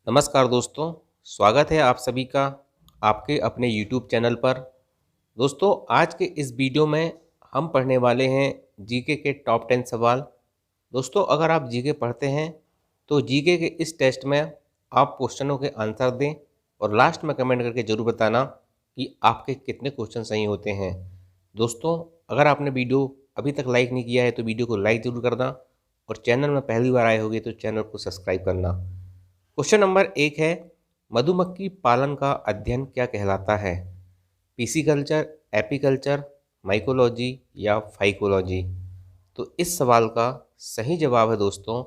नमस्कार दोस्तों, स्वागत है आप सभी का आपके अपने YouTube चैनल पर। दोस्तों, आज के इस वीडियो में हम पढ़ने वाले हैं जीके के टॉप 10 सवाल। दोस्तों, अगर आप जीके पढ़ते हैं तो जीके के इस टेस्ट में आप क्वेश्चनों के आंसर दें और लास्ट में कमेंट करके ज़रूर बताना कि आपके कितने क्वेश्चन सही होते हैं। दोस्तों, अगर आपने वीडियो अभी तक लाइक नहीं किया है तो वीडियो को लाइक ज़रूर करना और चैनल में पहली बार आए होंगे तो चैनल को सब्सक्राइब करना। क्वेश्चन नंबर 1 है, मधुमक्खी पालन का अध्ययन क्या कहलाता है? पिसीकल्चर, एपीकल्चर, माइकोलॉजी या फाइकोलॉजी? तो इस सवाल का सही जवाब है दोस्तों,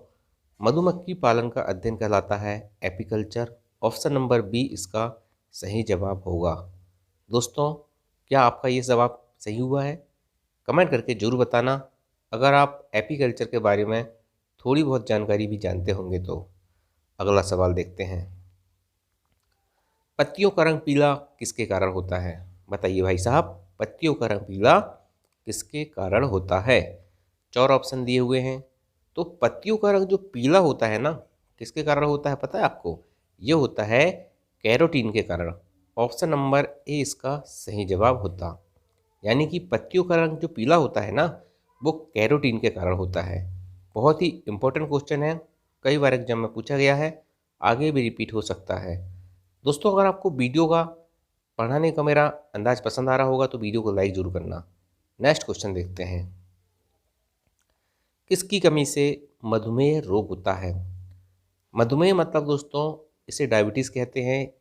मधुमक्खी पालन का अध्ययन कहलाता है एपीकल्चर। ऑप्शन नंबर बी इसका सही जवाब होगा। दोस्तों, क्या आपका ये जवाब सही हुआ है? कमेंट करके जरूर बताना अगर आप एपीकल्चर के बारे में थोड़ी बहुत जानकारी भी जानते होंगे तो। अगला सवाल देखते हैं। पत्तियों का रंग पीला किसके कारण होता है? बताइए भाई साहब, पत्तियों का रंग पीला किसके कारण होता है? 4 ऑप्शन दिए हुए हैं। तो पत्तियों का रंग जो पीला होता है ना, किसके कारण होता है पता है आपको? ये होता है कैरोटीन के कारण। ऑप्शन नंबर ए इसका सही जवाब होता। यानी कि पत्तियों का रंग जो पीला होता है ना, वो कैरोटीन के कारण होता है। बहुत ही इंपॉर्टेंट क्वेश्चन है, कई बार एग्जाम में पूछा गया है, आगे भी रिपीट हो सकता है। दोस्तों, अगर आपको वीडियो का पढ़ाने का मेरा अंदाज पसंद आ रहा होगा तो वीडियो को लाइक जरूर करना। नेक्स्ट क्वेश्चन देखते हैं। किसकी कमी से मधुमेह रोग होता है? मधुमेह मतलब दोस्तों इसे डायबिटीज़ कहते हैं।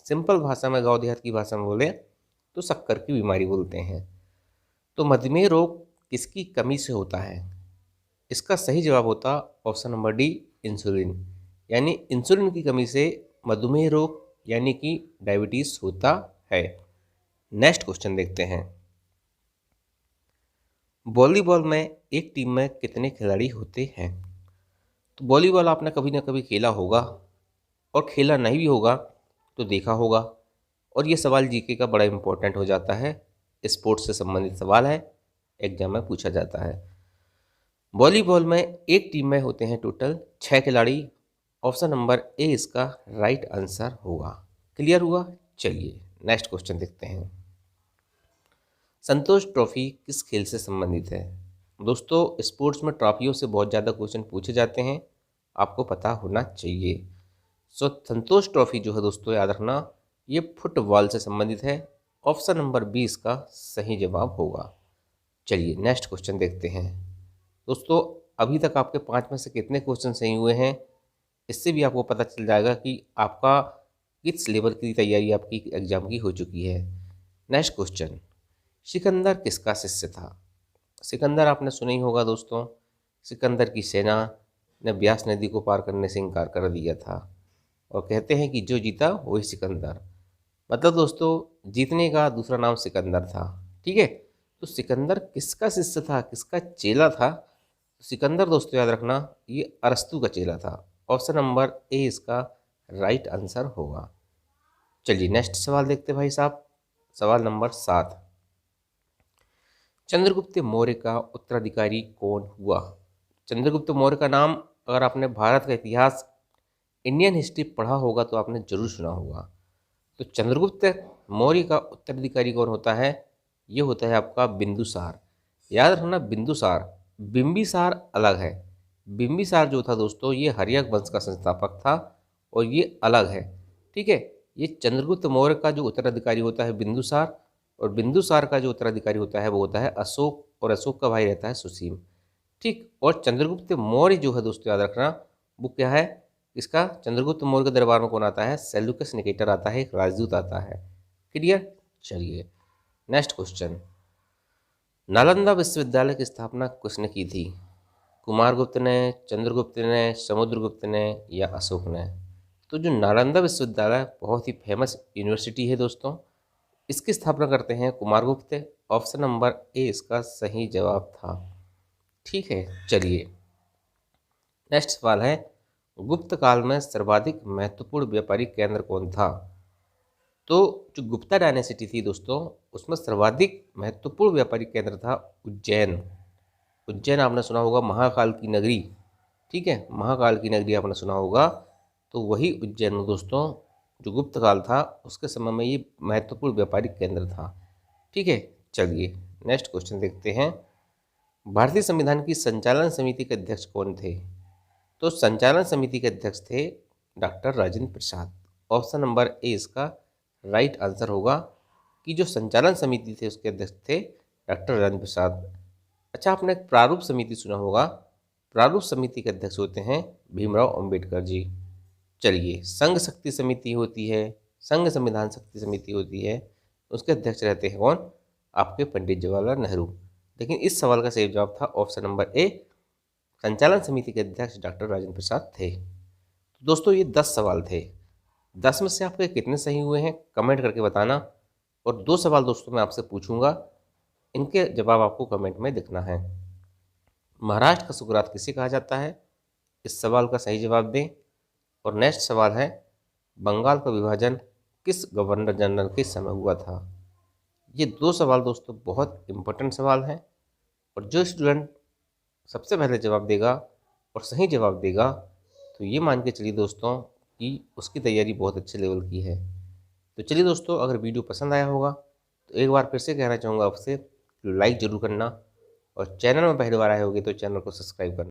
सिंपल भाषा में, गाँव देहात की भाषा में बोले तो शक्कर की बीमारी बोलते हैं। तो मधुमेह रोग किसकी कमी से होता है? इसका सही जवाब होता ऑप्शन नंबर डी, इंसुलिन। यानी इंसुलिन की कमी से मधुमेह रोग यानी कि डायबिटीज होता है। नेक्स्ट क्वेश्चन देखते हैं। वॉलीबॉल में एक टीम में कितने खिलाड़ी होते हैं? तो वॉलीबॉल आपने कभी ना कभी खेला होगा और खेला नहीं भी होगा तो देखा होगा। और ये सवाल जीके का बड़ा इंपॉर्टेंट हो जाता है, स्पोर्ट्स से संबंधित सवाल है, एग्जाम में पूछा जाता है। वॉलीबॉल में एक टीम में होते हैं टोटल 6 खिलाड़ी। ऑप्शन नंबर ए इसका राइट आंसर होगा। क्लियर हुआ? चलिए नेक्स्ट क्वेश्चन देखते हैं। संतोष ट्रॉफी किस खेल से संबंधित है? दोस्तों, स्पोर्ट्स में ट्रॉफियों से बहुत ज़्यादा क्वेश्चन पूछे जाते हैं, आपको पता होना चाहिए। संतोष ट्रॉफी जो है दोस्तों, याद रखना, ये फुटबॉल से संबंधित है। ऑप्शन नंबर बी इसका सही जवाब होगा। चलिए नेक्स्ट क्वेश्चन देखते हैं। दोस्तों, अभी तक आपके 5 में से कितने क्वेश्चन सही हुए हैं, इससे भी आपको पता चल जाएगा कि आपका किस लेवल की तैयारी आपकी एग्जाम की हो चुकी है। नेक्स्ट क्वेश्चन, सिकंदर किसका शिष्य था? सिकंदर आपने सुना ही होगा दोस्तों। सिकंदर की सेना ने ब्यास नदी को पार करने से इनकार कर दिया था और कहते हैं कि जो जीता वही सिकंदर। मतलब दोस्तों, जीतने का दूसरा नाम सिकंदर था। ठीक है, तो सिकंदर किसका शिष्य था, किसका चेला था? सिकंदर दोस्तों याद रखना, ये अरस्तु का चेला था। ऑप्शन नंबर ए इसका राइट आंसर होगा। चलिए नेक्स्ट सवाल देखते भाई साहब। सवाल नंबर 7, चंद्रगुप्त मौर्य का उत्तराधिकारी कौन हुआ? चंद्रगुप्त मौर्य का नाम अगर आपने भारत का इतिहास, इंडियन हिस्ट्री पढ़ा होगा तो आपने जरूर सुना होगा। तो चंद्रगुप्त मौर्य का उत्तराधिकारी कौन होता है? ये होता है आपका बिंदुसार। याद रखना, बिंदुसार, बिंबिसार अलग है। बिंबिसार जो था दोस्तों, ये हर्यक वंश का संस्थापक था और ये अलग है। ठीक है, ये चंद्रगुप्त मौर्य का जो उत्तराधिकारी होता है बिंदुसार, और बिंदुसार का जो उत्तराधिकारी होता है वो होता है अशोक, और अशोक का भाई रहता है सुसीम। ठीक, और चंद्रगुप्त मौर्य जो है दोस्तों याद रखना, वो क्या है? इसका चंद्रगुप्त मौर्य के दरबार में कौन आता है? सेल्यूकस निकेटर आता है, एक राजदूत आता है। क्लियर? चलिए नेक्स्ट क्वेश्चन, नालंदा विश्वविद्यालय की स्थापना किसने की थी? कुमारगुप्त ने, चंद्रगुप्त ने, समुद्रगुप्त ने या अशोक ने? तो जो नालंदा विश्वविद्यालय बहुत ही फेमस यूनिवर्सिटी है दोस्तों, इसकी स्थापना करते हैं कुमारगुप्त। ऑप्शन नंबर ए इसका सही जवाब था। ठीक है, चलिए नेक्स्ट सवाल है, गुप्त काल में सर्वाधिक महत्वपूर्ण व्यापारिक केंद्र कौन था? तो जो गुप्ता डायनेसिटी थी दोस्तों, उसमें सर्वाधिक महत्वपूर्ण व्यापारिक केंद्र था उज्जैन। उज्जैन आपने सुना होगा, महाकाल की नगरी। ठीक है, महाकाल की नगरी आपने सुना होगा, तो वही उज्जैन में दोस्तों जो गुप्त काल था उसके समय में ये महत्वपूर्ण व्यापारिक केंद्र था। ठीक है, चलिए नेक्स्ट क्वेश्चन देखते हैं। भारतीय संविधान की संचालन समिति के अध्यक्ष कौन थे? तो संचालन समिति के अध्यक्ष थे doctor Rajendra Prasad. Option number A इसका राइट आंसर होगा कि जो संचालन समिति थे उसके अध्यक्ष थे डॉक्टर राजेंद्र प्रसाद। अच्छा, आपने एक प्रारूप समिति सुना होगा। प्रारूप समिति के अध्यक्ष होते हैं भीमराव अंबेडकर जी। चलिए, संघ शक्ति समिति होती है, संघ संविधान शक्ति समिति होती है, उसके अध्यक्ष रहते हैं कौन? आपके पंडित जवाहरलाल नेहरू। लेकिन इस सवाल का सही जवाब था ऑप्शन नंबर ए, संचालन समिति के अध्यक्ष डॉक्टर राजेंद्र प्रसाद थे। तो दोस्तों ये 10 सवाल थे। 10 में से आपके कितने सही हुए हैं कमेंट करके बताना। और 2 सवाल दोस्तों मैं आपसे पूछूंगा, इनके जवाब आपको कमेंट में लिखना है। महाराष्ट्र का सुकरात किसे कहा जाता है? इस सवाल का सही जवाब दें। और नेक्स्ट सवाल है, बंगाल का विभाजन किस गवर्नर जनरल के समय हुआ था? ये 2 सवाल दोस्तों बहुत इंपॉर्टेंट सवाल हैं, और जो स्टूडेंट सबसे पहले जवाब देगा और सही जवाब देगा तो ये मान के चलिए दोस्तों कि उसकी तैयारी बहुत अच्छे लेवल की है। तो चलिए दोस्तों, अगर वीडियो पसंद आया होगा तो एक बार फिर से कहना चाहूँगा आपसे, लाइक ज़रूर करना, और चैनल में पहली बार आए होगे तो चैनल को सब्सक्राइब करना।